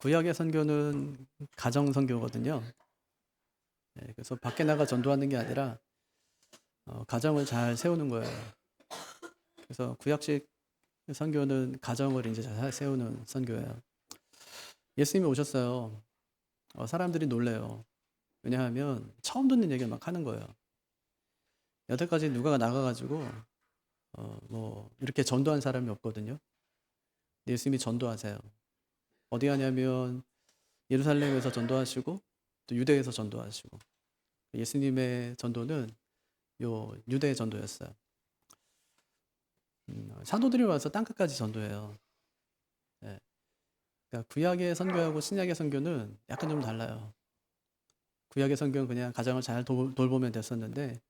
구약의 선교는 가정 선교거든요. 그래서 밖에 나가 전도하는 게 아니라 가정을 잘 세우는 거예요. 그래서 구약식 선교는 가정을 이제 잘 세우는 선교예요. 예수님이 오셨어요. 사람들이 놀래요. 왜냐하면 처음 듣는 얘기를 막 하는 거예요. 여태까지 누가 나가가지고 뭐 이렇게 전도한 사람이 없거든요. 예수님이 전도하세요. 어디 하냐면 예루살렘에서 전도하시고 또 유대에서 전도하시고, 예수님의 전도는 요 유대 전도였어요. 사도들이 와서 땅끝까지 전도해요. 예. 그러니까 구약의 선교하고 신약의 선교는 약간 좀 달라요. 구약의 선교는 그냥 가정을 잘 돌보면 됐었는데,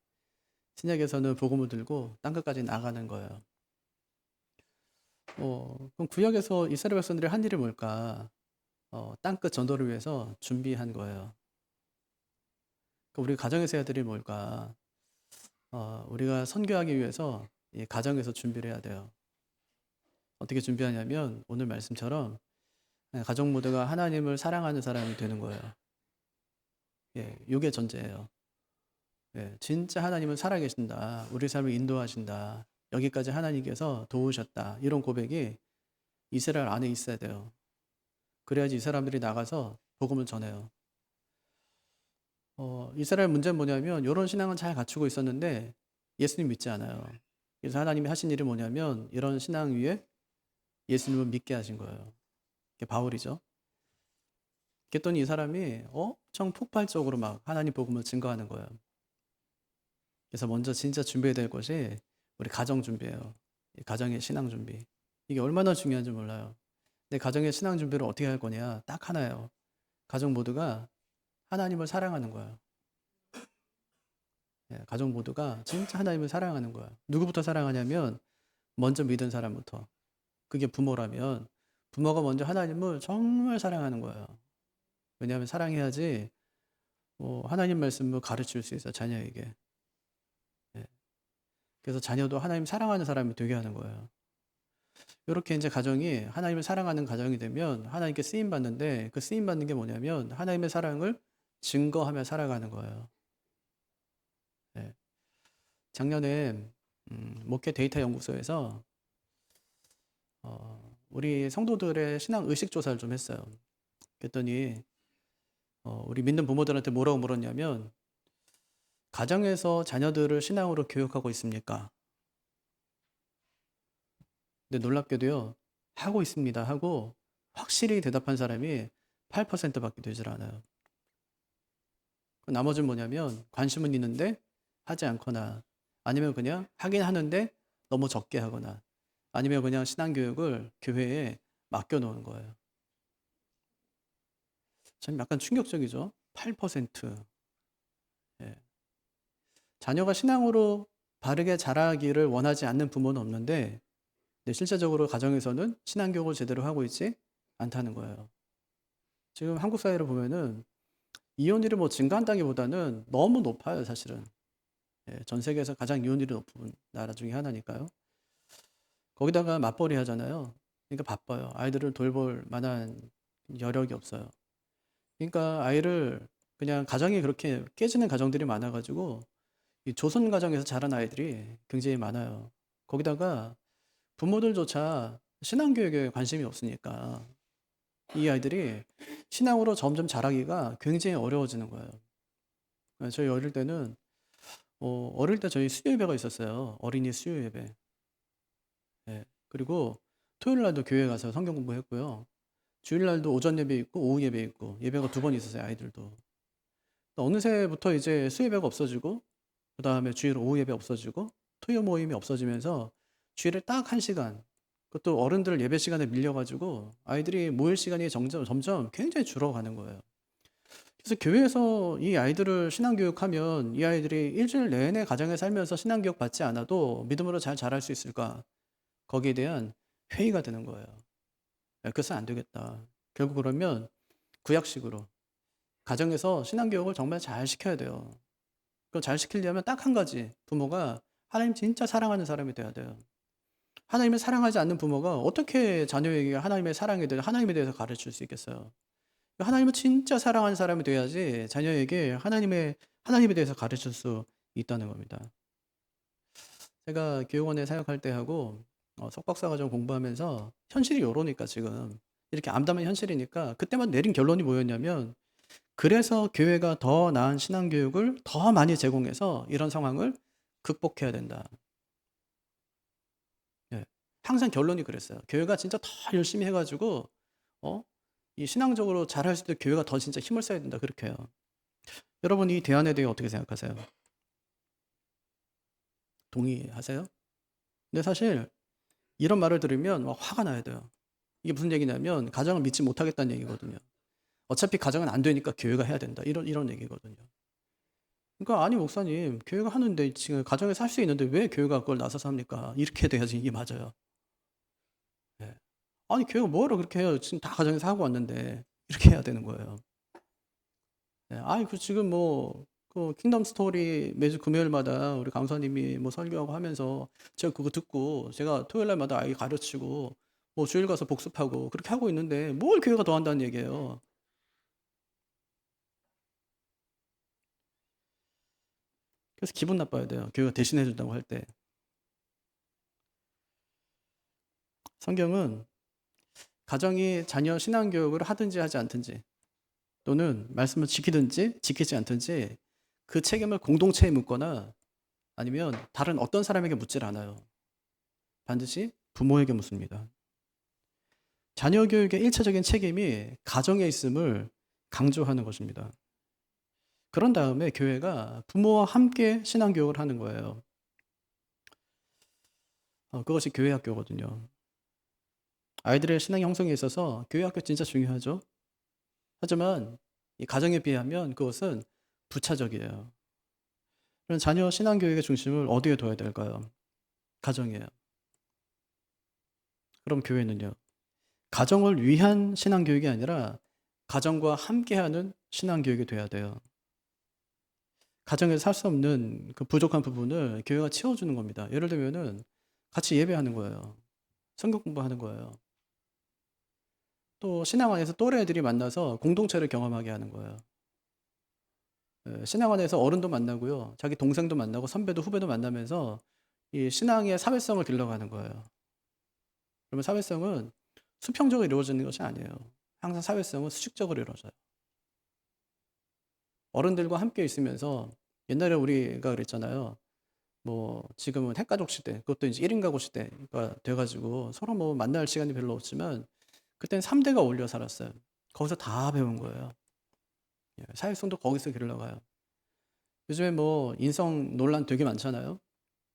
신약에서는 복음을 들고 땅끝까지 나가는 거예요. 그럼 구약에서 이스라엘 백성들이 한 일이 뭘까? 땅끝 전도를 위해서 준비한 거예요. 그러니까 우리 가정에서 해야 될 일이 뭘까? 우리가 선교하기 위해서 이 가정에서 준비를 해야 돼요. 어떻게 준비하냐면 오늘 말씀처럼 가족 모두가 하나님을 사랑하는 사람이 되는 거예요. 예, 이게 전제예요. 예, 진짜 하나님은 살아계신다. 우리 삶을 인도하신다. 여기까지 하나님께서 도우셨다. 이런 고백이 이스라엘 안에 있어야 돼요. 그래야지 이 사람들이 나가서 복음을 전해요. 이스라엘 문제는 뭐냐면 이런 신앙은 잘 갖추고 있었는데 예수님 믿지 않아요. 그래서 하나님이 하신 일이 뭐냐면 이런 신앙 위에 예수님을 믿게 하신 거예요. 이게 바울이죠. 그랬더니 이 사람이 엄청 폭발적으로 막 하나님 복음을 증거하는 거예요. 그래서 먼저 진짜 준비해야 될 것이 우리 가정 준비예요. 가정의 신앙 준비. 이게 얼마나 중요한지 몰라요. 내 가정의 신앙 준비를 어떻게 할 거냐? 딱 하나예요. 가족 모두가 하나님을 사랑하는 거예요. 가족 모두가 진짜 하나님을 사랑하는 거예요. 누구부터 사랑하냐면 먼저 믿은 사람부터. 그게 부모라면 부모가 먼저 하나님을 정말 사랑하는 거예요. 왜냐하면 사랑해야지 하나님 말씀을 가르칠 수 있어요, 자녀에게. 예. 그래서 자녀도 하나님 사랑하는 사람이 되게 하는 거예요. 이렇게 이제 가정이 하나님을 사랑하는 가정이 되면 하나님께 쓰임 받는데, 그 쓰임 받는 게 뭐냐면 하나님의 사랑을 증거하며 살아가는 거예요. 예. 작년에 목회 데이터 연구소에서 우리 성도들의 신앙 의식 조사를 좀 했어요. 그랬더니 우리 믿는 부모들한테 뭐라고 물었냐면, 가정에서 자녀들을 신앙으로 교육하고 있습니까? 근데 놀랍게도요, 하고 있습니다 하고 확실히 대답한 사람이 8%밖에 되질 않아요. 나머지는 뭐냐면 관심은 있는데 하지 않거나, 아니면 그냥 하긴 하는데 너무 적게 하거나, 아니면 그냥 신앙교육을 교회에 맡겨놓은 거예요. 참 약간 충격적이죠. 8%. 예. 자녀가 신앙으로 바르게 자라기를 원하지 않는 부모는 없는데, 실제적으로 가정에서는 신앙교육을 제대로 하고 있지 않다는 거예요. 지금 한국 사회를 보면은 이혼율이 뭐 증가한다기보다는 너무 높아요, 사실은. 전 세계에서 가장 이혼율이 높은 나라 중에 하나니까요. 거기다가 맞벌이 하잖아요. 그러니까 바빠요. 아이들을 돌볼 만한 여력이 없어요. 그러니까 아이를 그냥, 가정이 그렇게 깨지는 가정들이 많아가지고 이 조선 가정에서 자란 아이들이 굉장히 많아요. 거기다가 부모들조차 신앙교육에 관심이 없으니까 이 아이들이 신앙으로 점점 자라기가 굉장히 어려워지는 거예요. 저희 어릴 때는 어릴 때 저희 수요 예배가 있었어요. 어린이 수요 예배. 예. 그리고 토요일 날도 교회 가서 성경 공부했고요. 주일 날도 오전 예배 있고 오후 예배 있고, 예배가 두 번 있었어요, 아이들도. 어느새부터 이제 수요 예배가 없어지고, 그 다음에 주일 오후 예배 없어지고, 토요 모임이 없어지면서 주일에 딱 1시간, 그것도 어른들 예배 시간에 밀려가지고 아이들이 모일 시간이 점점 굉장히 줄어가는 거예요. 그래서 교회에서 이 아이들을 신앙교육하면 이 아이들이 일주일 내내 가정에 살면서 신앙교육 받지 않아도 믿음으로 잘 자랄 수 있을까? 거기에 대한 회의가 되는 거예요. 그래서 안 되겠다. 결국 그러면 구약식으로 가정에서 신앙교육을 정말 잘 시켜야 돼요. 그걸 잘 시키려면 딱 한 가지, 부모가 하나님 진짜 사랑하는 사람이 돼야 돼요. 하나님을 사랑하지 않는 부모가 어떻게 자녀에게 하나님의 사랑에 대해 하나님에 대해서 가르칠 수 있겠어요? 하나님을 진짜 사랑하는 사람이 돼야지 자녀에게 하나님에 대해서 가르칠 수 있다는 겁니다. 제가 교육원에 사역할 때 하고 석박사 과정 공부하면서 현실이 요러니까 지금 이렇게 암담한 현실이니까 그때만 내린 결론이 뭐였냐면 그래서 교회가 더 나은 신앙교육을 더 많이 제공해서 이런 상황을 극복해야 된다. 예. 항상 결론이 그랬어요. 교회가 진짜 더 열심히 해가지고 어? 이 신앙적으로 잘할 수 있도록 교회가 더 진짜 힘을 써야 된다. 그렇게 해요. 여러분 이 대안에 대해 어떻게 생각하세요? 동의하세요? 근데 사실 이런 말을 들으면 막 화가 나야 돼요. 이게 무슨 얘기냐면 가정을 믿지 못하겠다는 얘기거든요. 어차피 가정은 안 되니까 교회가 해야 된다. 이런 얘기거든요. 그러니까 아니 목사님 교회가 하는데 지금 가정에서 할 수 있는데 왜 교회가 그걸 나서서 합니까? 이렇게 돼야지 이게 맞아요. 예. 아니 교회가 뭐하러 그렇게 해요? 지금 다 가정에서 하고 왔는데 이렇게 해야 되는 거예요. 예. 아니 그 지금 그 킹덤 스토리 매주 금요일마다 우리 강사님이 뭐 설교하고 하면서 제가 그거 듣고 제가 토요일 날마다 아이 가르치고 뭐 주일 가서 복습하고 그렇게 하고 있는데 뭘 교회가 더 한다는 얘기예요. 그래서 기분 나빠야 돼요. 교회가 대신해 준다고 할 때. 성경은 가정이 자녀 신앙 교육을 하든지 하지 않든지 또는 말씀을 지키든지 지키지 않든지 그 책임을 공동체에 묻거나 아니면 다른 어떤 사람에게 묻질 않아요. 반드시 부모에게 묻습니다. 자녀 교육의 1차적인 책임이 가정에 있음을 강조하는 것입니다. 그런 다음에 교회가 부모와 함께 신앙 교육을 하는 거예요. 그것이 교회 학교거든요. 아이들의 신앙 형성에 있어서 교회 학교 진짜 중요하죠. 하지만 이 가정에 비하면 그것은 부차적이에요. 그럼 자녀 신앙 교육의 중심을 어디에 둬야 될까요? 가정이에요. 그럼 교회는요? 가정을 위한 신앙 교육이 아니라 가정과 함께하는 신앙 교육이 돼야 돼요. 가정에서 살 수 없는 그 부족한 부분을 교회가 채워주는 겁니다. 예를 들면은 같이 예배하는 거예요. 성경 공부하는 거예요. 또 신앙 안에서 또래 애들이 만나서 공동체를 경험하게 하는 거예요. 신앙 안에서 어른도 만나고요. 자기 동생도 만나고 선배도 후배도 만나면서 이 신앙의 사회성을 길러가는 거예요. 그러면 사회성은 수평적으로 이루어지는 것이 아니에요. 항상 사회성은 수직적으로 이루어져요. 어른들과 함께 있으면서 옛날에 우리가 그랬잖아요. 뭐 지금은 핵가족 시대, 그것도 이제 1인 가구 시대가 돼가지고 서로 뭐 만날 시간이 별로 없지만 그때는 3대가 어울려 살았어요. 거기서 다 배운 거예요. 사회성도 거기서 길러가요. 요즘에 뭐 인성 논란 되게 많잖아요.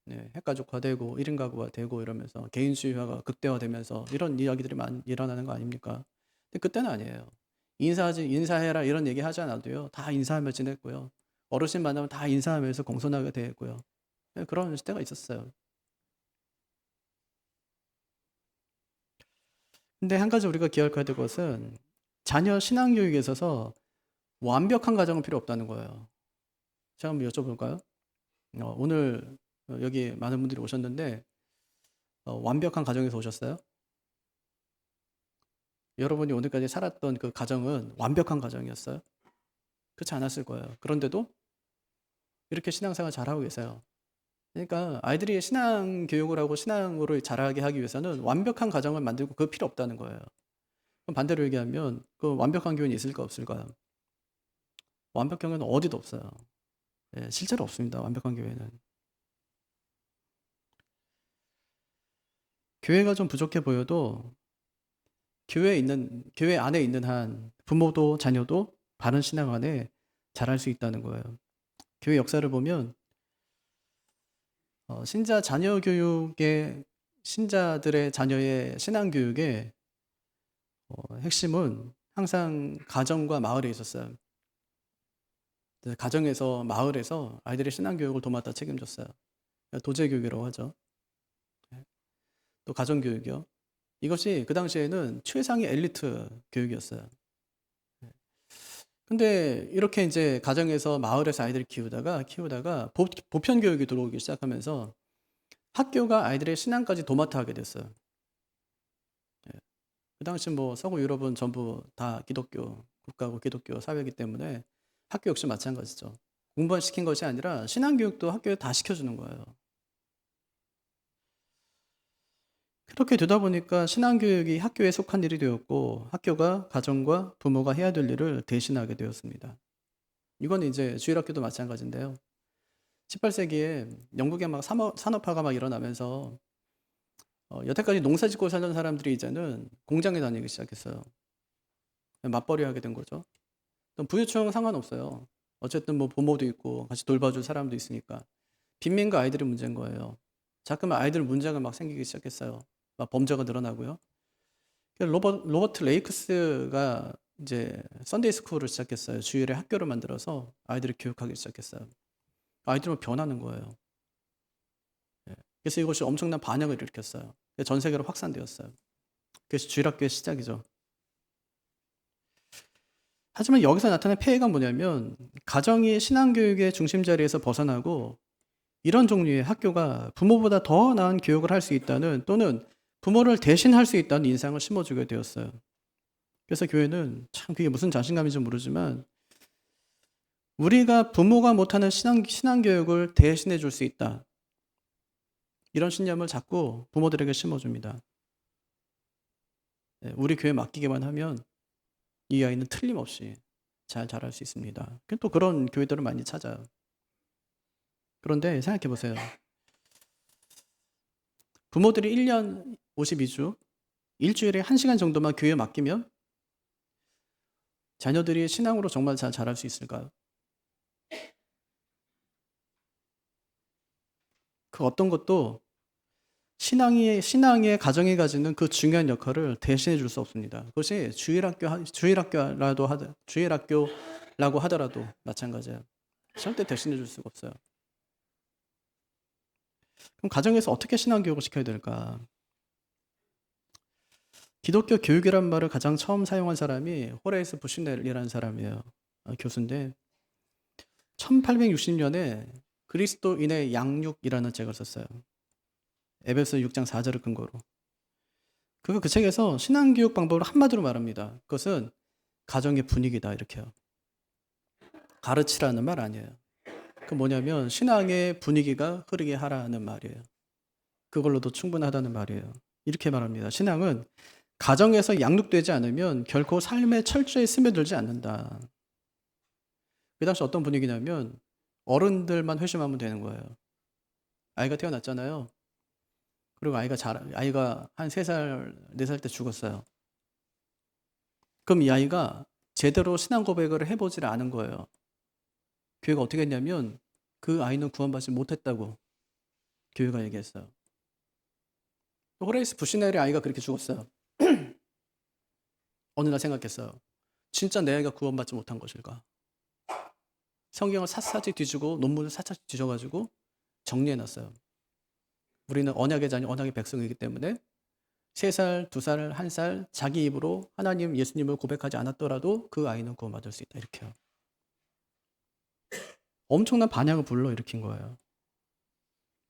네, 핵가족화 되고 1인 가구가 되고 이러면서 개인주의화가 극대화되면서 이런 이야기들이 많이 일어나는 거 아닙니까? 근데 그때는 아니에요. 인사해라 이런 얘기 하지 않아도요. 다 인사하며 지냈고요. 어르신 만나면 다 인사하면서 공손하게 대했고요. 네, 그런 시대가 있었어요. 근데 한 가지 우리가 기억해야 될 것은 자녀 신앙교육에 있어서 완벽한 가정은 필요 없다는 거예요. 제가 한번 여쭤볼까요? 오늘 여기 많은 분들이 오셨는데 완벽한 가정에서 오셨어요? 여러분이 오늘까지 살았던 그 가정은 완벽한 가정이었어요? 그렇지 않았을 거예요. 그런데도 이렇게 신앙생활 잘하고 계세요. 그러니까 아이들이 신앙 교육을 하고 신앙으로 자라게 하기 위해서는 완벽한 가정을 만들고 그 필요 없다는 거예요. 그럼 반대로 얘기하면 그 완벽한 교회는 있을까 없을까요? 완벽한 교회는 어디도 없어요. 예, 실제로 없습니다. 완벽한 교회는. 교회가 좀 부족해 보여도 교회 안에 있는 한 부모도 자녀도 바른 신앙 안에 자랄 수 있다는 거예요. 교회 역사를 보면 신자 자녀 교육의 신자들의 자녀의 신앙 교육의 핵심은 항상 가정과 마을에 있었어요. 가정에서 마을에서 아이들의 신앙 교육을 도맡아 책임졌어요. 도제 교육이라고 하죠. 또 가정 교육이요. 이것이 그 당시에는 최상의 엘리트 교육이었어요. 근데 이렇게 이제 가정에서 마을에서 아이들을 키우다가 보편 교육이 들어오기 시작하면서 학교가 아이들의 신앙까지 도맡아 하게 됐어요. 예. 그 당시 뭐 서구 유럽은 전부 다 기독교 국가고 기독교 사회이기 때문에 학교 역시 마찬가지죠. 공부만 시킨 것이 아니라 신앙 교육도 학교에 다 시켜주는 거예요. 그렇게 되다 보니까 신앙 교육이 학교에 속한 일이 되었고 학교가 가정과 부모가 해야 될 일을 대신하게 되었습니다. 이건 이제 주일학교도 마찬가지인데요. 18세기에 영국에 막 산업화가 막 일어나면서 여태까지 농사 짓고 살던 사람들이 이제는 공장에 다니기 시작했어요. 맞벌이 하게 된 거죠. 부유층 상관없어요. 어쨌든 뭐 부모도 있고 같이 돌봐줄 사람도 있으니까. 빈민가 아이들이 문제인 거예요. 자꾸만 아이들 문제가 막 생기기 시작했어요. 막 범죄가 늘어나고요. 로버트 레이크스가 이제 썬데이 스쿨을 시작했어요. 주일에 학교를 만들어서 아이들을 교육하기 시작했어요. 아이들은 변하는 거예요. 예. 그래서 이것이 엄청난 반향을 일으켰어요. 전 세계로 확산되었어요. 그래서 주일학교의 시작이죠. 하지만 여기서 나타나는 폐해가 뭐냐면 가정이 신앙교육의 중심 자리에서 벗어나고 이런 종류의 학교가 부모보다 더 나은 교육을 할 수 있다는 또는 부모를 대신할 수 있다는 인상을 심어주게 되었어요. 그래서 교회는 참 그게 무슨 자신감인지 모르지만 우리가 부모가 못하는 신앙교육을 대신해 줄 수 있다. 이런 신념을 자꾸 부모들에게 심어줍니다. 우리 교회 맡기기만 하면 이 아이는 틀림없이 잘 자랄 수 있습니다. 또 그런 교회들을 많이 찾아요. 그런데 생각해 보세요. 부모들이 1년 52주, 일주일에 1시간 정도만 교회에 맡기면 자녀들이 신앙으로 정말 잘 자랄 수 있을까요? 그 어떤 것도 신앙의 가정이 가지는 그 중요한 역할을 대신해 줄 수 없습니다. 그것이 주일학교라고 하더라도 마찬가지예요. 절대 대신해 줄 수가 없어요. 그럼 가정에서 어떻게 신앙 교육을 시켜야 될까? 기독교 교육이란 말을 가장 처음 사용한 사람이 호레이스 부슈넬이라는 사람이에요. 교수인데 1860년에 그리스도인의 양육이라는 책을 썼어요. 에베소 6장 4절을 근거로. 그 책에서 신앙교육 방법을 한마디로 말합니다. 그것은 가정의 분위기다 이렇게요. 가르치라는 말 아니에요. 그 뭐냐면 신앙의 분위기가 흐르게 하라는 말이에요. 그걸로도 충분하다는 말이에요. 이렇게 말합니다. 신앙은 가정에서 양육되지 않으면 결코 삶의 철저히 스며들지 않는다. 그 당시 어떤 분위기냐면 어른들만 회심하면 되는 거예요. 아이가 태어났잖아요. 그리고 아이가 한 3살, 4살 때 죽었어요. 그럼 이 아이가 제대로 신앙 고백을 해보지를 않은 거예요. 교회가 어떻게 했냐면 그 아이는 구원받지 못했다고 교회가 얘기했어요. 호레이스 부시넬의 아이가 그렇게 죽었어요. 어느 날 생각했어요. 진짜 내 아이가 구원받지 못한 것일까? 성경을 샅샅이 뒤지고 논문을 샅샅이 뒤져가지고 정리해놨어요. 우리는 언약의 자녀, 언약의 백성이기 때문에 3살, 2살, 1살 자기 입으로 하나님, 예수님을 고백하지 않았더라도 그 아이는 구원받을 수 있다. 이렇게요. 엄청난 반향을 불러일으킨 거예요.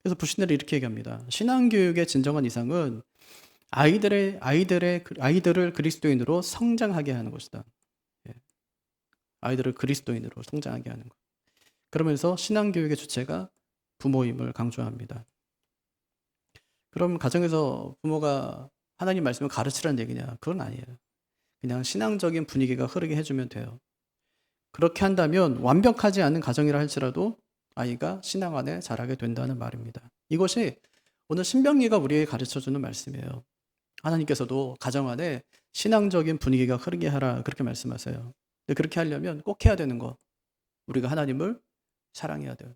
그래서 부시넬이 이렇게 얘기합니다. 신앙교육의 진정한 이상은 아이들을 그리스도인으로 성장하게 하는 것이다. 아이들을 그리스도인으로 성장하게 하는 것. 그러면서 신앙교육의 주체가 부모임을 강조합니다. 그럼 가정에서 부모가 하나님 말씀을 가르치라는 얘기냐? 그건 아니에요. 그냥 신앙적인 분위기가 흐르게 해주면 돼요. 그렇게 한다면 완벽하지 않은 가정이라 할지라도 아이가 신앙 안에 자라게 된다는 말입니다. 이것이 오늘 신명기가 우리에게 가르쳐주는 말씀이에요. 하나님께서도 가정 안에 신앙적인 분위기가 흐르게 하라 그렇게 말씀하세요. 근데 그렇게 하려면 꼭 해야 되는 거, 우리가 하나님을 사랑해야 돼요.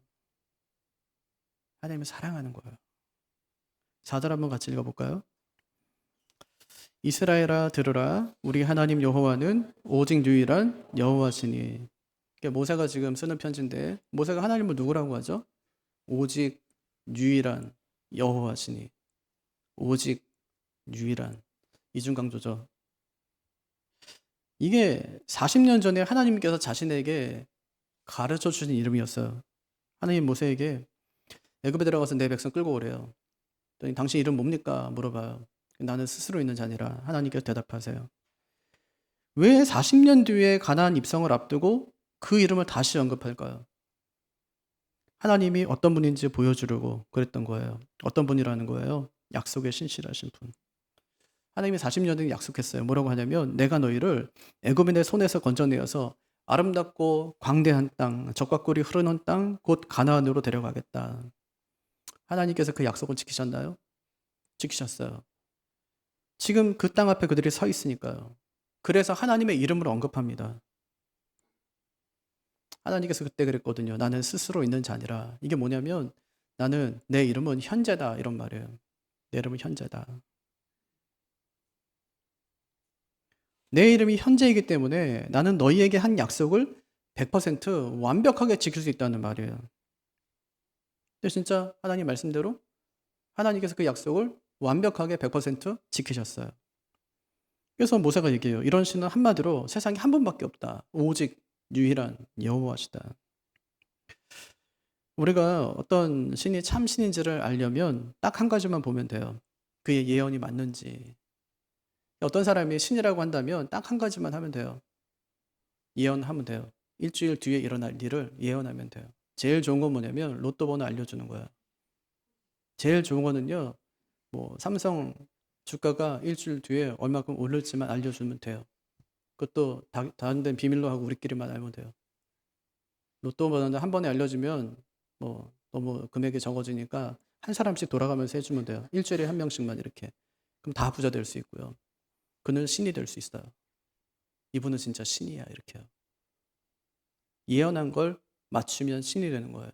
하나님을 사랑하는 거예요. 4절 한번 같이 읽어볼까요? 이스라엘아 들으라 우리 하나님 여호와는 오직 유일한 여호와시니. 모세가 지금 쓰는 편지인데 모세가 하나님을 누구라고 하죠? 오직 유일한 여호와시니. 오직 유일한. 이중강조죠. 이게 40년 전에 하나님께서 자신에게 가르쳐 주신 이름이었어요. 하나님 모세에게 애굽에 들어가서 내 백성 끌고 오래요. 그랬더니 당신 이름 뭡니까? 물어봐요. 나는 스스로 있는 자니라. 하나님께서 대답하세요. 왜 40년 뒤에 가나안 입성을 앞두고 그 이름을 다시 언급할까요? 하나님이 어떤 분인지 보여주려고 그랬던 거예요. 어떤 분이라는 거예요? 약속에 신실하신 분. 하나님이 40년 뒤에 약속했어요. 뭐라고 하냐면 내가 너희를 애굽인의 손에서 건져내어서 아름답고 광대한 땅, 적과 꿀이 흐르는 땅, 곧 가나안으로 데려가겠다. 하나님께서 그 약속을 지키셨나요? 지키셨어요. 지금 그 땅 앞에 그들이 서 있으니까요. 그래서 하나님의 이름을 언급합니다. 하나님께서 그때 그랬거든요. 나는 스스로 있는 자니라. 이게 뭐냐면 나는 내 이름은 현재다 이런 말이에요. 내 이름은 현재다. 내 이름이 현재이기 때문에 나는 너희에게 한 약속을 100% 완벽하게 지킬 수 있다는 말이에요. 근데 진짜 하나님 말씀대로 하나님께서 그 약속을 완벽하게 100% 지키셨어요. 그래서 모세가 얘기해요. 이런 신은 한마디로 세상에 한 분밖에 없다. 오직 유일한 여호와시다. 우리가 어떤 신이 참 신인지를 알려면 딱 한 가지만 보면 돼요. 그의 예언이 맞는지. 어떤 사람이 신이라고 한다면 딱 한 가지만 하면 돼요. 예언하면 돼요. 일주일 뒤에 일어날 일을 예언하면 돼요. 제일 좋은 건 뭐냐면 로또 번호 알려주는 거야. 제일 좋은 거는요. 뭐 삼성 주가가 일주일 뒤에 얼마큼 오를지만 알려주면 돼요. 그것도 다른 데는 비밀로 하고 우리끼리만 알면 돼요. 로또 번호는 한 번에 알려주면 뭐 너무 금액이 적어지니까 한 사람씩 돌아가면서 해주면 돼요. 일주일에 한 명씩만 이렇게. 그럼 다 부자 될 수 있고요. 그는 신이 될 수 있어요. 이분은 진짜 신이야 이렇게요. 예언한 걸 맞추면 신이 되는 거예요.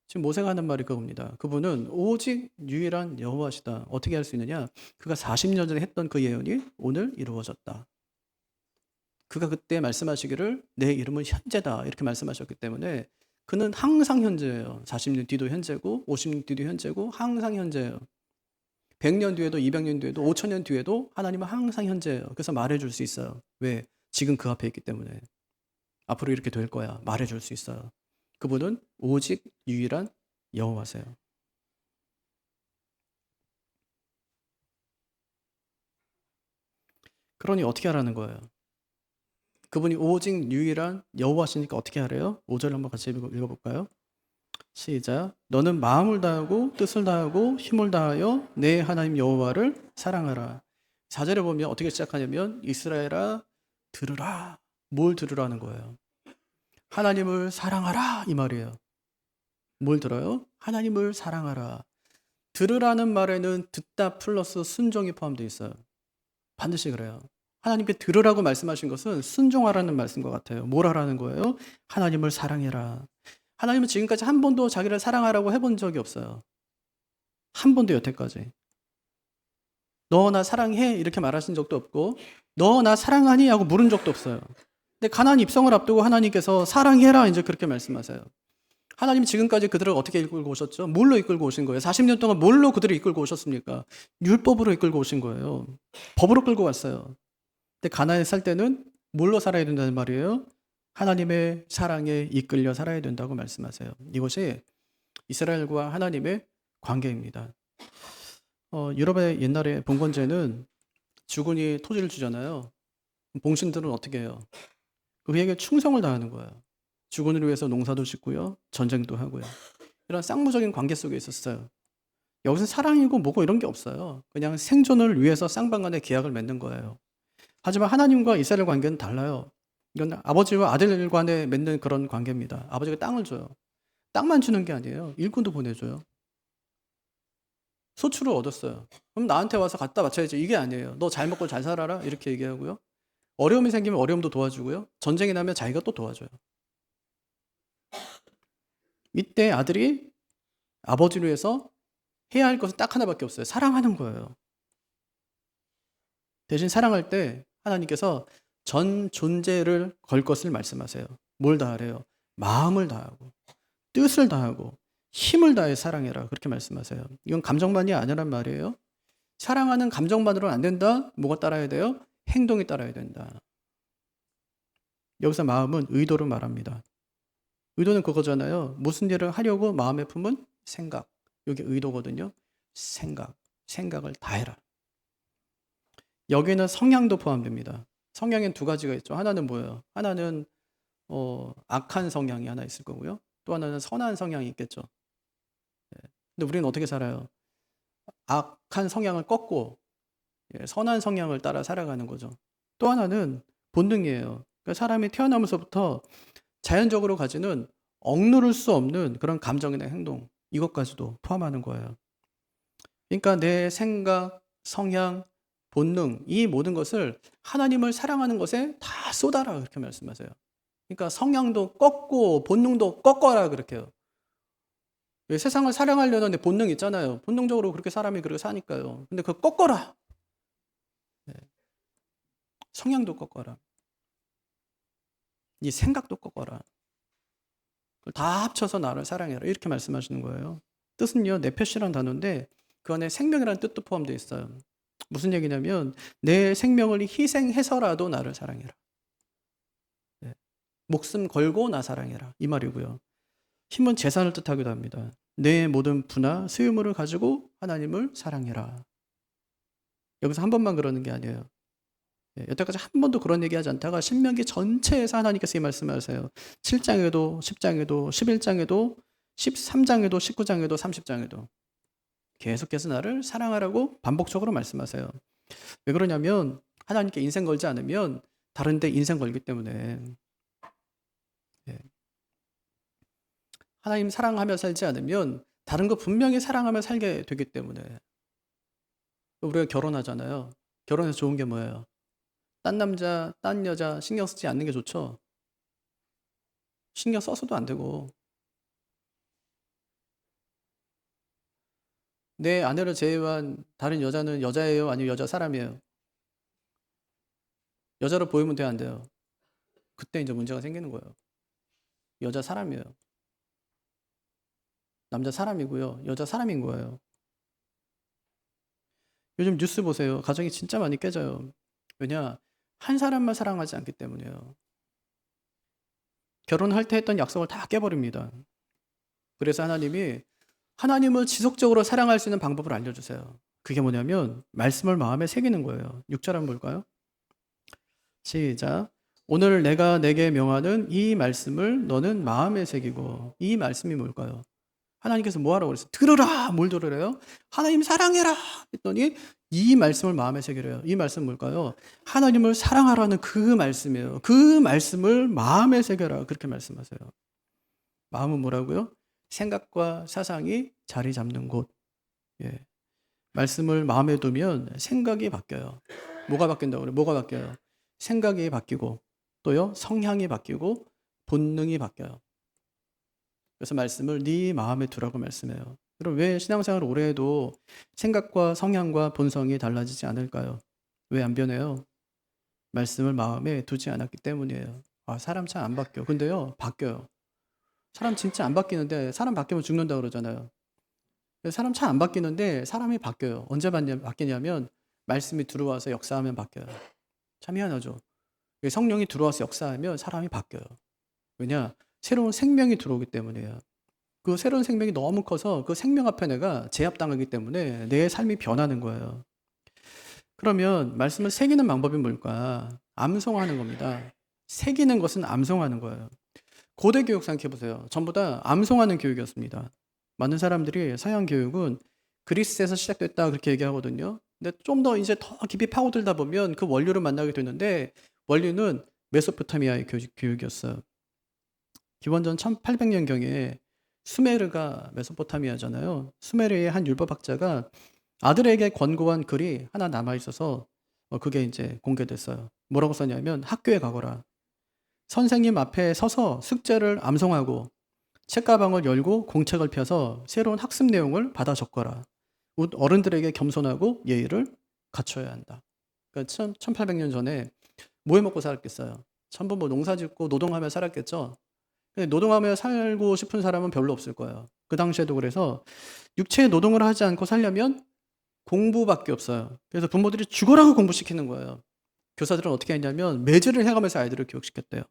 지금 모세가 하는 말이 그겁니다. 그분은 오직 유일한 여호와시다. 어떻게 할 수 있느냐? 그가 40년 전에 했던 그 예언이 오늘 이루어졌다. 그가 그때 말씀하시기를 내 이름은 현재다 이렇게 말씀하셨기 때문에 그는 항상 현재예요. 40년 뒤도 현재고 50년 뒤도 현재고 항상 현재예요. 100년 뒤에도 200년 뒤에도 5000년 뒤에도 하나님은 항상 현재예요. 그래서 말해줄 수 있어요. 왜? 지금 그 앞에 있기 때문에. 앞으로 이렇게 될 거야. 말해줄 수 있어요. 그분은 오직 유일한 여호와세요. 그러니 어떻게 하라는 거예요? 그분이 오직 유일한 여호와시니까 어떻게 하래요? 5절 한번 같이 읽어볼까요? 시작. 너는 마음을 다하고 뜻을 다하고 힘을 다하여 내 하나님 여호와를 사랑하라. 4절에 보면 어떻게 시작하냐면 이스라엘아 들으라. 뭘 들으라는 거예요? 하나님을 사랑하라 이 말이에요. 뭘 들어요? 하나님을 사랑하라. 들으라는 말에는 듣다 플러스 순종이 포함되어 있어요. 반드시 그래요. 하나님께 들으라고 말씀하신 것은 순종하라는 말씀과 같아요. 뭘 하라는 거예요? 하나님을 사랑해라. 하나님은 지금까지 한 번도 자기를 사랑하라고 해본 적이 없어요. 한 번도 여태까지. 너 나 사랑해 이렇게 말하신 적도 없고 너 나 사랑하니 하고 물은 적도 없어요. 근데 가나안 입성을 앞두고 하나님께서 사랑해라 이제 그렇게 말씀하세요. 하나님 지금까지 그들을 어떻게 이끌고 오셨죠? 뭘로 이끌고 오신 거예요? 40년 동안 뭘로 그들을 이끌고 오셨습니까? 율법으로 이끌고 오신 거예요. 법으로 끌고 왔어요. 근데 가나안에 살 때는 뭘로 살아야 된다는 말이에요? 하나님의 사랑에 이끌려 살아야 된다고 말씀하세요. 이것이 이스라엘과 하나님의 관계입니다. 유럽의 옛날에 봉건제는 주군이 토지를 주잖아요. 봉신들은 어떻게 해요? 그에게 충성을 다하는 거예요. 주군을 위해서 농사도 짓고요. 전쟁도 하고요. 이런 쌍무적인 관계 속에 있었어요. 여기서 사랑이고 뭐고 이런 게 없어요. 그냥 생존을 위해서 쌍방 간의 계약을 맺는 거예요. 하지만 하나님과 이스라엘 관계는 달라요. 이건 아버지와 아들 간에 맺는 그런 관계입니다. 아버지가 땅을 줘요. 땅만 주는 게 아니에요. 일꾼도 보내줘요. 소출을 얻었어요. 그럼 나한테 와서 갖다 바쳐야지. 이게 아니에요. 너 잘 먹고 잘 살아라. 이렇게 얘기하고요. 어려움이 생기면 어려움도 도와주고요. 전쟁이 나면 자기가 또 도와줘요. 이때 아들이 아버지를 위해서 해야 할 것은 딱 하나밖에 없어요. 사랑하는 거예요. 대신 사랑할 때 하나님께서 전 존재를 걸 것을 말씀하세요. 뭘 다하래요? 마음을 다하고 뜻을 다하고 힘을 다해 사랑해라. 그렇게 말씀하세요. 이건 감정만이 아니란 말이에요. 사랑하는 감정만으로는 안 된다. 뭐가 따라야 돼요? 행동이 따라야 된다. 여기서 마음은 의도를 말합니다. 의도는 그거잖아요. 무슨 일을 하려고 마음에 품은 생각. 이게 의도거든요. 생각을 다 해라. 여기는 성향도 포함됩니다. 성향엔 두 가지가 있죠. 하나는 뭐예요? 하나는 악한 성향이 하나 있을 거고요. 또 하나는 선한 성향이 있겠죠. 근데 우리는 어떻게 살아요? 악한 성향을 꺾고 선한 성향을 따라 살아가는 거죠. 또 하나는 본능이에요. 그러니까 사람이 태어나면서부터 자연적으로 가지는 억누를 수 없는 그런 감정이나 행동, 이것까지도 포함하는 거예요. 그러니까 내 생각, 성향, 본능, 이 모든 것을 하나님을 사랑하는 것에 다 쏟아라, 그렇게 말씀하세요. 그러니까 성향도 꺾고 본능도 꺾어라, 그렇게 해요. 세상을 사랑하려는 내 본능 있잖아요. 본능적으로 그렇게 사람이 그렇게 사니까요. 근데 그거 꺾어라. 성향도 꺾어라. 이 생각도 꺾어라. 그걸 다 합쳐서 나를 사랑해라. 이렇게 말씀하시는 거예요. 뜻은요, 네페시라는 단어인데 그 안에 생명이라는 뜻도 포함되어 있어요. 무슨 얘기냐면 내 생명을 희생해서라도 나를 사랑해라. 목숨 걸고 나 사랑해라. 이 말이고요. 힘은 재산을 뜻하기도 합니다. 내 모든 부나 소유물을 가지고 하나님을 사랑해라. 여기서 한 번만 그러는 게 아니에요. 여태까지 한 번도 그런 얘기하지 않다가 신명기 전체에서 하나님께서 이 말씀하세요. 7장에도 10장에도 11장에도 13장에도 19장에도 30장에도 계속해서 나를 사랑하라고 반복적으로 말씀하세요. 왜 그러냐면 하나님께 인생 걸지 않으면 다른 데 인생 걸기 때문에. 하나님 사랑하며 살지 않으면 다른 거 분명히 사랑하며 살게 되기 때문에. 우리가 결혼하잖아요. 결혼해서 좋은 게 뭐예요? 딴 남자, 딴 여자 신경 쓰지 않는 게 좋죠. 신경 써서도 안 되고. 내 아내를 제외한 다른 여자는 여자예요? 아니면 여자 사람이에요? 여자로 보이면 돼, 안 돼요? 그때 이제 문제가 생기는 거예요. 여자 사람이에요. 남자 사람이고요. 여자 사람인 거예요. 요즘 뉴스 보세요. 가정이 진짜 많이 깨져요. 왜냐? 한 사람만 사랑하지 않기 때문이에요. 결혼할 때 했던 약속을 다 깨버립니다. 그래서 하나님이 하나님을 지속적으로 사랑할 수 있는 방법을 알려주세요. 그게 뭐냐면 말씀을 마음에 새기는 거예요. 6절 한번 볼까요? 시작. 오늘 내가 내게 명하는 이 말씀을 너는 마음에 새기고. 이 말씀이 뭘까요? 하나님께서 뭐하라고 그랬어요? 들으라! 뭘 들으래요? 하나님 사랑해라! 했더니 이 말씀을 마음에 새기래요. 이 말씀은 뭘까요? 하나님을 사랑하라는 그 말씀이에요. 그 말씀을 마음에 새겨라. 그렇게 말씀하세요. 마음은 뭐라고요? 생각과 사상이 자리 잡는 곳. 예. 말씀을 마음에 두면 생각이 바뀌어요. 뭐가 바뀐다고 그래요? 뭐가 바뀌어요? 생각이 바뀌고 또요 성향이 바뀌고 본능이 바뀌어요. 그래서 말씀을 네 마음에 두라고 말씀해요. 그럼 왜 신앙생활을 오래 해도 생각과 성향과 본성이 달라지지 않을까요? 왜 안 변해요? 말씀을 마음에 두지 않았기 때문이에요. 아, 사람 참 안 바뀌어. 근데요, 바뀌어요. 사람 진짜 안 바뀌는데 사람 바뀌면 죽는다 그러잖아요. 사람 참 안 바뀌는데 사람이 바뀌어요. 언제 바뀌냐면 말씀이 들어와서 역사하면 바뀌어요. 참 희한하죠. 성령이 들어와서 역사하면 사람이 바뀌어요. 왜냐? 새로운 생명이 들어오기 때문이에요. 그 새로운 생명이 너무 커서 그 생명 앞에 내가 제압당하기 때문에 내 삶이 변하는 거예요. 그러면 말씀을 새기는 방법이 뭘까? 암송하는 겁니다. 새기는 것은 암송하는 거예요. 고대 교육 생각해보세요. 전부 다 암송하는 교육이었습니다. 많은 사람들이 서양 교육은 그리스에서 시작됐다 그렇게 얘기하거든요. 근데 좀 더 이제 더 깊이 파고들다 보면 그 원류를 만나게 되는데 원류는 메소포타미아의 교육이었어요. 기원전 1800년경에 수메르가 메소포타미아잖아요. 수메르의 한 율법학자가 아들에게 권고한 글이 하나 남아있어서 그게 이제 공개됐어요. 뭐라고 썼냐면 학교에 가거라. 선생님 앞에 서서 숙제를 암송하고 책가방을 열고 공책을 펴서 새로운 학습 내용을 받아 적거라. 어른들에게 겸손하고 예의를 갖춰야 한다. 그러니까 1800년 전에 뭐 해먹고 살았겠어요? 전부 뭐 농사 짓고 노동하며 살았겠죠? 근데 노동하며 살고 싶은 사람은 별로 없을 거예요. 그 당시에도 그래서 육체의 노동을 하지 않고 살려면 공부밖에 없어요. 그래서 부모들이 죽으라고 공부시키는 거예요. 교사들은 어떻게 했냐면 매질을 해가면서 아이들을 교육시켰대요.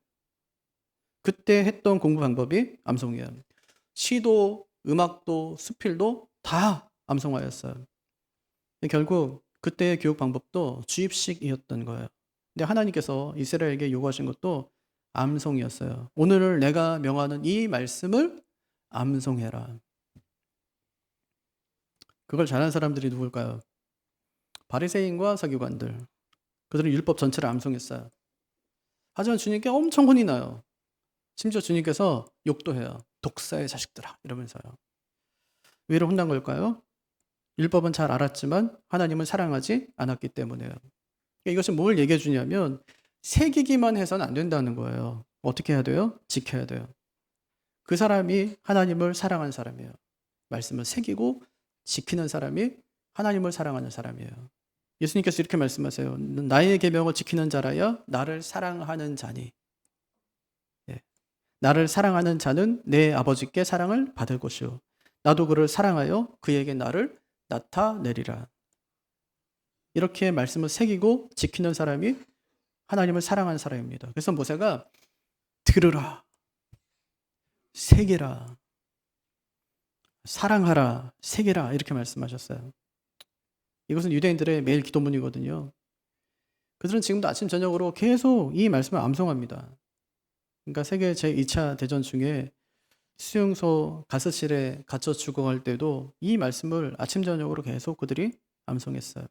그때 했던 공부 방법이 암송이에요. 시도, 음악도, 수필도 다 암송하였어요. 결국 그때의 교육 방법도 주입식이었던 거예요. 근데 하나님께서 이스라엘에게 요구하신 것도 암송이었어요. 오늘 내가 명하는 이 말씀을 암송해라. 그걸 잘하는 사람들이 누굴까요? 바리새인과 서기관들. 그들은 율법 전체를 암송했어요. 하지만 주님께 엄청 혼이 나요. 심지어 주님께서 욕도 해요. 독사의 자식들아 이러면서요. 왜 이렇게 혼난 걸까요? 율법은 잘 알았지만 하나님은 사랑하지 않았기 때문에요. 이것은 뭘 얘기해 주냐면 새기기만 해서는 안 된다는 거예요. 어떻게 해야 돼요? 지켜야 돼요. 그 사람이 하나님을 사랑하는 사람이에요. 말씀을 새기고 지키는 사람이 하나님을 사랑하는 사람이에요. 예수님께서 이렇게 말씀하세요. 나의 계명을 지키는 자라야 나를 사랑하는 자니. 예. 나를 사랑하는 자는 내 아버지께 사랑을 받을 것이요. 나도 그를 사랑하여 그에게 나를 나타내리라. 이렇게 말씀을 새기고 지키는 사람이 하나님을 사랑하는 사람입니다. 그래서 모세가 들으라, 새기라, 사랑하라, 새기라 이렇게 말씀하셨어요. 이것은 유대인들의 매일 기도문이거든요. 그들은 지금도 아침 저녁으로 계속 이 말씀을 암송합니다. 그러니까 세계 제2차 대전 중에 수용소 가스실에 갇혀 죽어갈 때도 이 말씀을 아침 저녁으로 계속 그들이 암송했어요.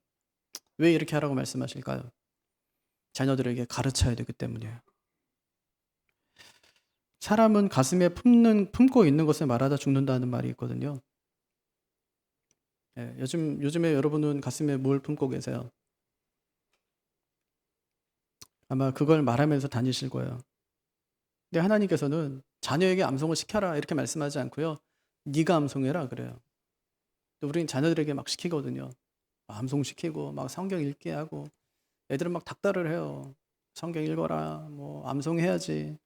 왜 이렇게 하라고 말씀하실까요? 자녀들에게 가르쳐야 되기 때문이에요. 사람은 가슴에 품고 있는 것을 말하다 죽는다는 말이 있거든요. 예, 요즘에 여러분은 가슴에 뭘 품고 계세요? 아마 그걸 말하면서 다니실 거예요. 근데 하나님께서는 자녀에게 암송을 시켜라 이렇게 말씀하지 않고요. 네가 암송해라 그래요. 우리는 자녀들에게 막 시키거든요. 암송시키고 막 성경 읽게 하고 애들은 막 닥달을 해요. 성경 읽어라, 뭐 암송해야지.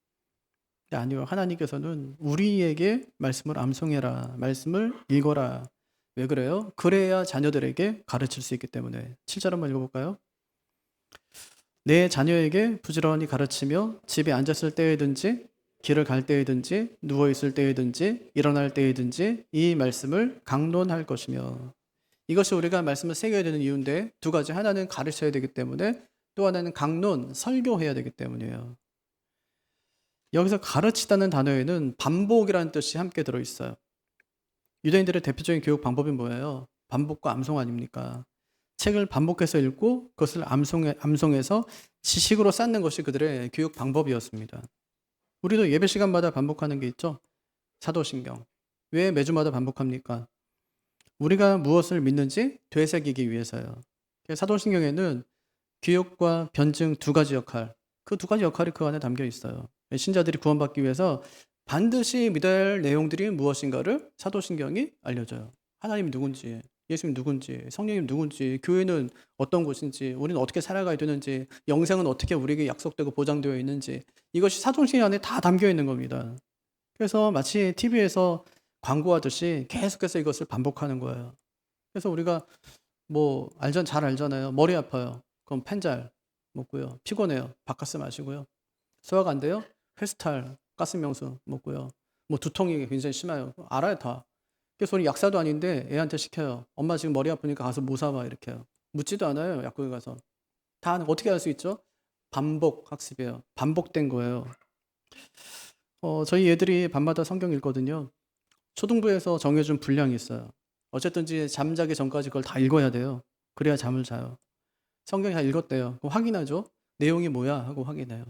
근데 아니요. 하나님께서는 우리에게 말씀을 암송해라, 말씀을 읽어라. 왜 그래요? 그래야 자녀들에게 가르칠 수 있기 때문에. 7절 한번 읽어볼까요? 내 자녀에게 부지런히 가르치며 집에 앉았을 때에든지 길을 갈 때에든지 누워있을 때에든지 일어날 때에든지 이 말씀을 강론할 것이며. 이것이 우리가 말씀을 새겨야 되는 이유인데 두 가지. 하나는 가르쳐야 되기 때문에 또 하나는 강론, 설교해야 되기 때문이에요. 여기서 가르치다는 단어에는 반복이라는 뜻이 함께 들어있어요. 유대인들의 대표적인 교육 방법이 뭐예요? 반복과 암송 아닙니까? 책을 반복해서 읽고 그것을 암송해서 지식으로 쌓는 것이 그들의 교육 방법이었습니다. 우리도 예배 시간마다 반복하는 게 있죠? 사도신경. 왜 매주마다 반복합니까? 우리가 무엇을 믿는지 되새기기 위해서요. 사도신경에는 교육과 변증 두 가지 역할, 그 두 가지 역할이 그 안에 담겨 있어요. 신자들이 구원받기 위해서 반드시 믿어야 할 내용들이 무엇인가를 사도신경이 알려줘요. 하나님이 누군지, 예수님 누군지, 성령님 누군지, 교회는 어떤 곳인지, 우리는 어떻게 살아가야 되는지, 영생은 어떻게 우리에게 약속되고 보장되어 있는지, 이것이 사도신경 안에 다 담겨 있는 겁니다. 그래서 마치 TV에서 광고하듯이 계속해서 이것을 반복하는 거예요. 그래서 우리가 잘 알잖아요. 머리 아파요. 그럼 펜잘 먹고요. 피곤해요. 바카스 마시고요. 소화가 안 돼요? 페스탈, 가스명수 먹고요. 두통이 굉장히 심해요. 알아요, 다. 그래서 우리 약사도 아닌데 애한테 시켜요. 엄마 지금 머리 아프니까 가서 뭐 사와 이렇게요. 묻지도 않아요, 약국에 가서. 다 어떻게 할 수 있죠? 반복 학습이에요. 반복된 거예요. 저희 애들이 밤마다 성경 읽거든요. 초등부에서 정해준 분량이 있어요. 어쨌든지 잠자기 전까지 그걸 다 읽어야 돼요. 그래야 잠을 자요. 성경이 다 읽었대요. 그럼 확인하죠. 내용이 뭐야 하고 확인해요.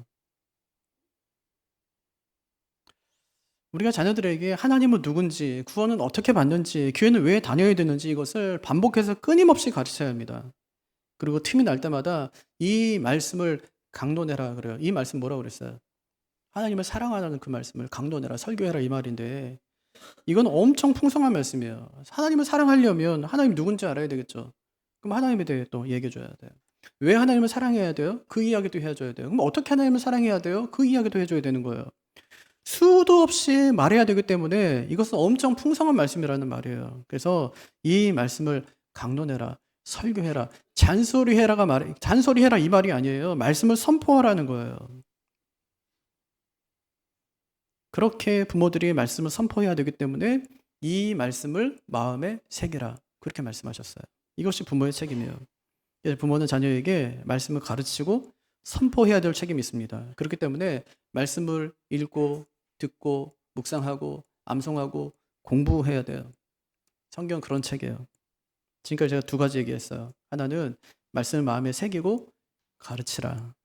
우리가 자녀들에게 하나님은 누군지, 구원은 어떻게 받는지, 교회는 왜 다녀야 되는지 이것을 반복해서 끊임없이 가르쳐야 합니다. 그리고 틈이 날 때마다 이 말씀을 강론해라 그래요. 이 말씀 뭐라고 그랬어요? 하나님을 사랑하라는 그 말씀을 강론해라, 설교해라 이 말인데 이건 엄청 풍성한 말씀이에요. 하나님을 사랑하려면 하나님 누군지 알아야 되겠죠. 그럼 하나님에 대해 또 얘기해 줘야 돼요. 왜 하나님을 사랑해야 돼요? 그 이야기도 해줘야 돼요. 그럼 어떻게 하나님을 사랑해야 돼요? 그 이야기도 해줘야 되는 거예요. 수도 없이 말해야 되기 때문에 이것은 엄청 풍성한 말씀이라는 말이에요. 그래서 이 말씀을 강론해라, 설교해라, 잔소리해라 이 말이 아니에요. 말씀을 선포하라는 거예요. 그렇게 부모들이 말씀을 선포해야 되기 때문에 이 말씀을 마음에 새기라. 그렇게 말씀하셨어요. 이것이 부모의 책임이에요. 부모는 자녀에게 말씀을 가르치고 선포해야 될 책임이 있습니다. 그렇기 때문에 말씀을 읽고 듣고 묵상하고 암송하고 공부해야 돼요. 성경 그런 책이에요. 지금까지 제가 두 가지 얘기했어요. 하나는 말씀을 마음에 새기고 가르치라.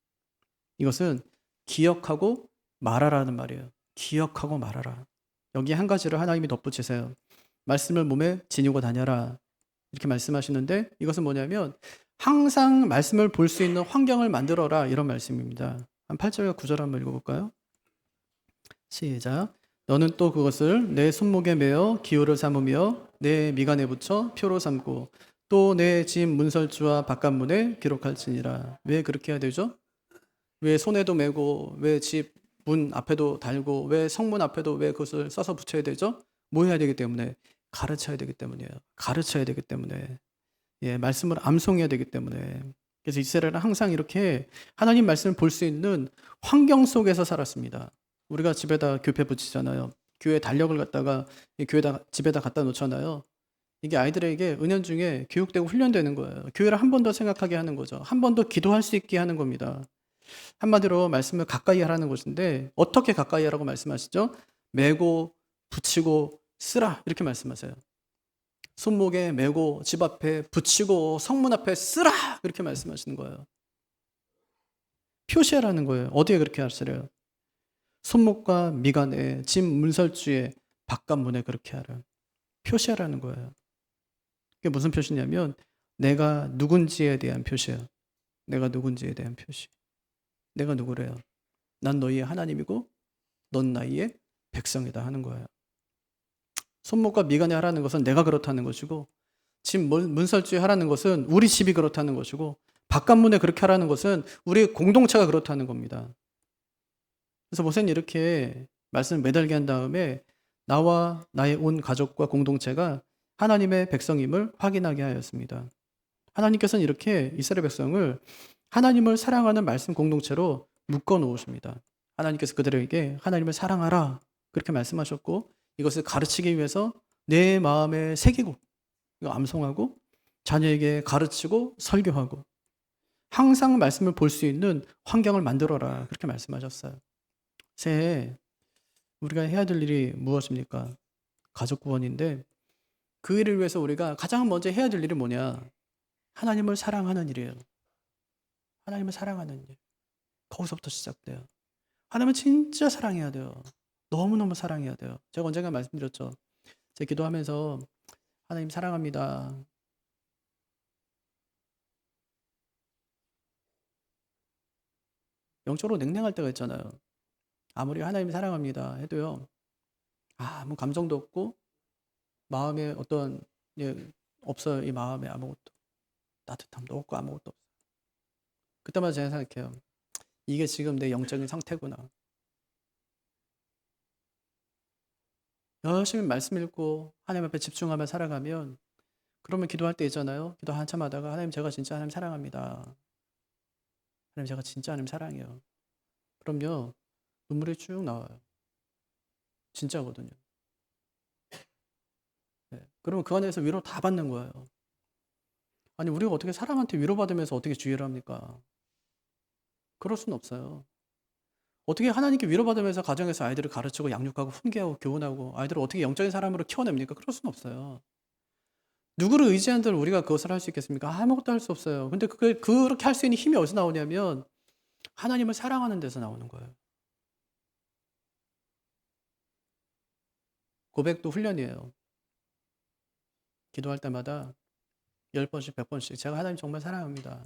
이것은 기억하고 말하라는 말이에요. 기억하고 말하라. 여기 한 가지를 하나님이 덧붙이세요. 말씀을 몸에 지니고 다녀라. 이렇게 말씀하시는데 이것은 뭐냐면 항상 말씀을 볼 수 있는 환경을 만들어라 이런 말씀입니다. 한 8절과 9절 한번 읽어볼까요? 시작. 너는 또 그것을 내 손목에 매어 기호를 삼으며 내 미간에 붙여 표로 삼고 또 내 집 문설주와 바깥문에 기록할지니라. 왜 그렇게 해야 되죠? 왜 손에도 매고 왜 집 문 앞에도 달고 왜 성문 앞에도 왜 그것을 써서 붙여야 되죠? 뭐 해야 되기 때문에? 가르쳐야 되기 때문이에요. 가르쳐야 되기 때문에. 예, 말씀을 암송해야 되기 때문에. 그래서 이스라엘은 항상 이렇게 하나님 말씀을 볼 수 있는 환경 속에서 살았습니다. 우리가 집에다 교패 붙이잖아요. 교회 달력을 갖다가 집에다 갖다 놓잖아요. 이게 아이들에게 은연중에 교육되고 훈련되는 거예요. 교회를 한 번 더 생각하게 하는 거죠. 한 번 더 기도할 수 있게 하는 겁니다. 한마디로 말씀을 가까이 하라는 것인데 어떻게 가까이 하라고 말씀하시죠? 메고 붙이고 쓰라 이렇게 말씀하세요. 손목에 메고 집 앞에 붙이고 성문 앞에 쓰라 그렇게 말씀하시는 거예요. 표시하라는 거예요. 어디에 그렇게 하시래요? 손목과 미간에 집 문설주에 바깥문에 그렇게 하라. 표시하라는 거예요. 그게 무슨 표시냐면 내가 누군지에 대한 표시예요. 내가 누군지에 대한 표시. 내가 누구래요? 난 너희의 하나님이고 넌 나의 백성이다 하는 거예요. 손목과 미간에 하라는 것은 내가 그렇다는 것이고 집 문설주에 하라는 것은 우리 집이 그렇다는 것이고 바깥문에 그렇게 하라는 것은 우리 공동체가 그렇다는 겁니다. 그래서 모세는 이렇게 말씀을 매달게 한 다음에 나와 나의 온 가족과 공동체가 하나님의 백성임을 확인하게 하였습니다. 하나님께서는 이렇게 이스라엘 백성을 하나님을 사랑하는 말씀 공동체로 묶어 놓으십니다. 하나님께서 그들에게 하나님을 사랑하라 그렇게 말씀하셨고 이것을 가르치기 위해서 내 마음에 새기고 암송하고 자녀에게 가르치고 설교하고 항상 말씀을 볼 수 있는 환경을 만들어라 그렇게 말씀하셨어요. 새해 우리가 해야 될 일이 무엇입니까? 가족 구원인데 그 일을 위해서 우리가 가장 먼저 해야 될 일이 뭐냐? 하나님을 사랑하는 일이에요. 하나님을 사랑하는 일. 거기서부터 시작돼요. 하나님을 진짜 사랑해야 돼요. 너무너무 사랑해야 돼요. 제가 언젠가 말씀드렸죠. 제가 기도하면서 하나님 사랑합니다. 영적으로 냉랭할 때가 있잖아요. 아무리 하나님 사랑합니다 해도요. 아무 감정도 없고 마음에 어떤 없어요. 이 마음에 아무것도. 따뜻함도 없고 아무것도 없어요. 그때마다 제가 생각해요. 이게 지금 내 영적인 상태구나. 열심히 말씀 읽고 하나님 앞에 집중하며 살아가면 그러면 기도할 때 있잖아요. 기도 한참 하다가 하나님 제가 진짜 하나님 사랑합니다. 하나님 제가 진짜 하나님 사랑해요. 그럼요. 눈물이 쭉 나와요. 진짜거든요. 네. 그러면 그 안에서 위로 다 받는 거예요. 아니 우리가 어떻게 사람한테 위로받으면서 어떻게 주의를 합니까? 그럴 수는 없어요. 어떻게 하나님께 위로받으면서 가정에서 아이들을 가르치고 양육하고 훈계하고 교훈하고 아이들을 어떻게 영적인 사람으로 키워냅니까? 그럴 수는 없어요. 누구를 의지한들 우리가 그것을 할 수 있겠습니까? 아무것도 할 수 없어요. 근데 그렇게 할 수 있는 힘이 어디서 나오냐면 하나님을 사랑하는 데서 나오는 거예요. 고백도 훈련이에요. 기도할 때마다 10번씩 100번씩 제가 하나님 정말 사랑합니다.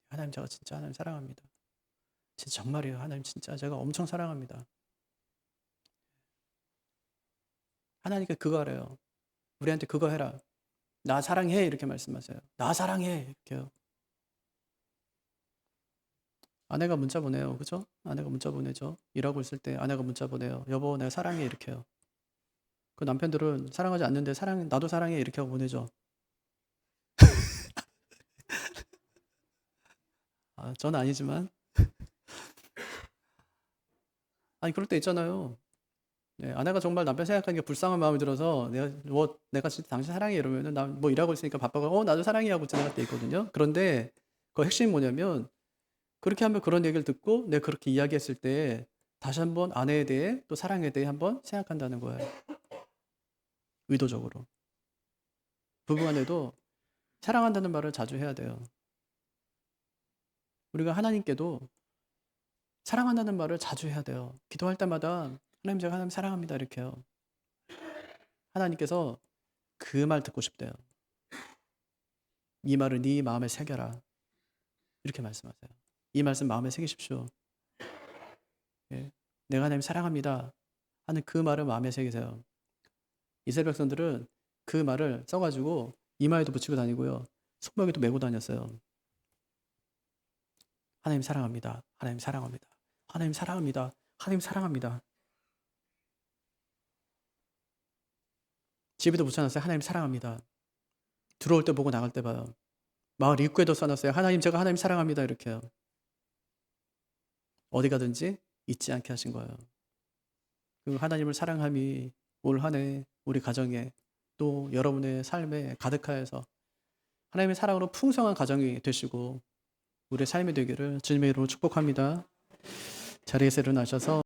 하나님 제가 진짜 하나님 사랑합니다. 진짜 정말이에요. 하나님 진짜 제가 엄청 사랑합니다. 하나님께 그거 하래요. 우리한테 그거 해라. 나 사랑해 이렇게 말씀하세요. 나 사랑해 이렇게요. 아내가 문자 보내요. 그죠? 아내가 문자 보내죠. 일하고 있을 때 아내가 문자 보내요. 여보 내가 사랑해 이렇게요. 그 남편들은 사랑하지 않는데 나도 사랑해 이렇게 하고 보내죠. 저는 아니지만 아니 그럴 때 있잖아요. 네, 아내가 정말 남편 생각하는 게 불쌍한 마음이 들어서 내가 진짜 당신 사랑해 이러면은 나 뭐 일하고 있으니까 바빠가 나도 사랑해 하고 지나갈 때 있거든요. 그런데 그 핵심이 뭐냐면 그렇게 하면 그런 얘기를 듣고 내가 그렇게 이야기했을 때 다시 한번 아내에 대해 또 사랑에 대해 한번 생각한다는 거예요. 의도적으로. 부부간에도 사랑한다는 말을 자주 해야 돼요. 우리가 하나님께도 사랑한다는 말을 자주 해야 돼요. 기도할 때마다 하나님 제가 하나님 사랑합니다 이렇게 해요. 하나님께서 그 말 듣고 싶대요. 이 말을 네 마음에 새겨라. 이렇게 말씀하세요. 이 말씀 마음에 새기십시오. 예. 내가 하나님 사랑합니다 하는 그 말을 마음에 새기세요. 이스라엘 백성들은 그 말을 써가지고 이마에도 붙이고 다니고요. 손목에도 메고 다녔어요. 하나님 사랑합니다. 하나님 사랑합니다. 하나님 사랑합니다. 하나님 사랑합니다. 집에도 붙여놨어요. 하나님 사랑합니다. 들어올 때 보고 나갈 때 봐요. 마을 입구에도 써놨어요. 하나님 제가 하나님 사랑합니다. 이렇게요. 어디 가든지 잊지 않게 하신 거예요. 그 하나님을 사랑함이 올 한 해 우리 가정에 또 여러분의 삶에 가득하여서 하나님의 사랑으로 풍성한 가정이 되시고 우리의 삶이 되기를 주님의 이름으로 축복합니다. 자리에서 일어나셔서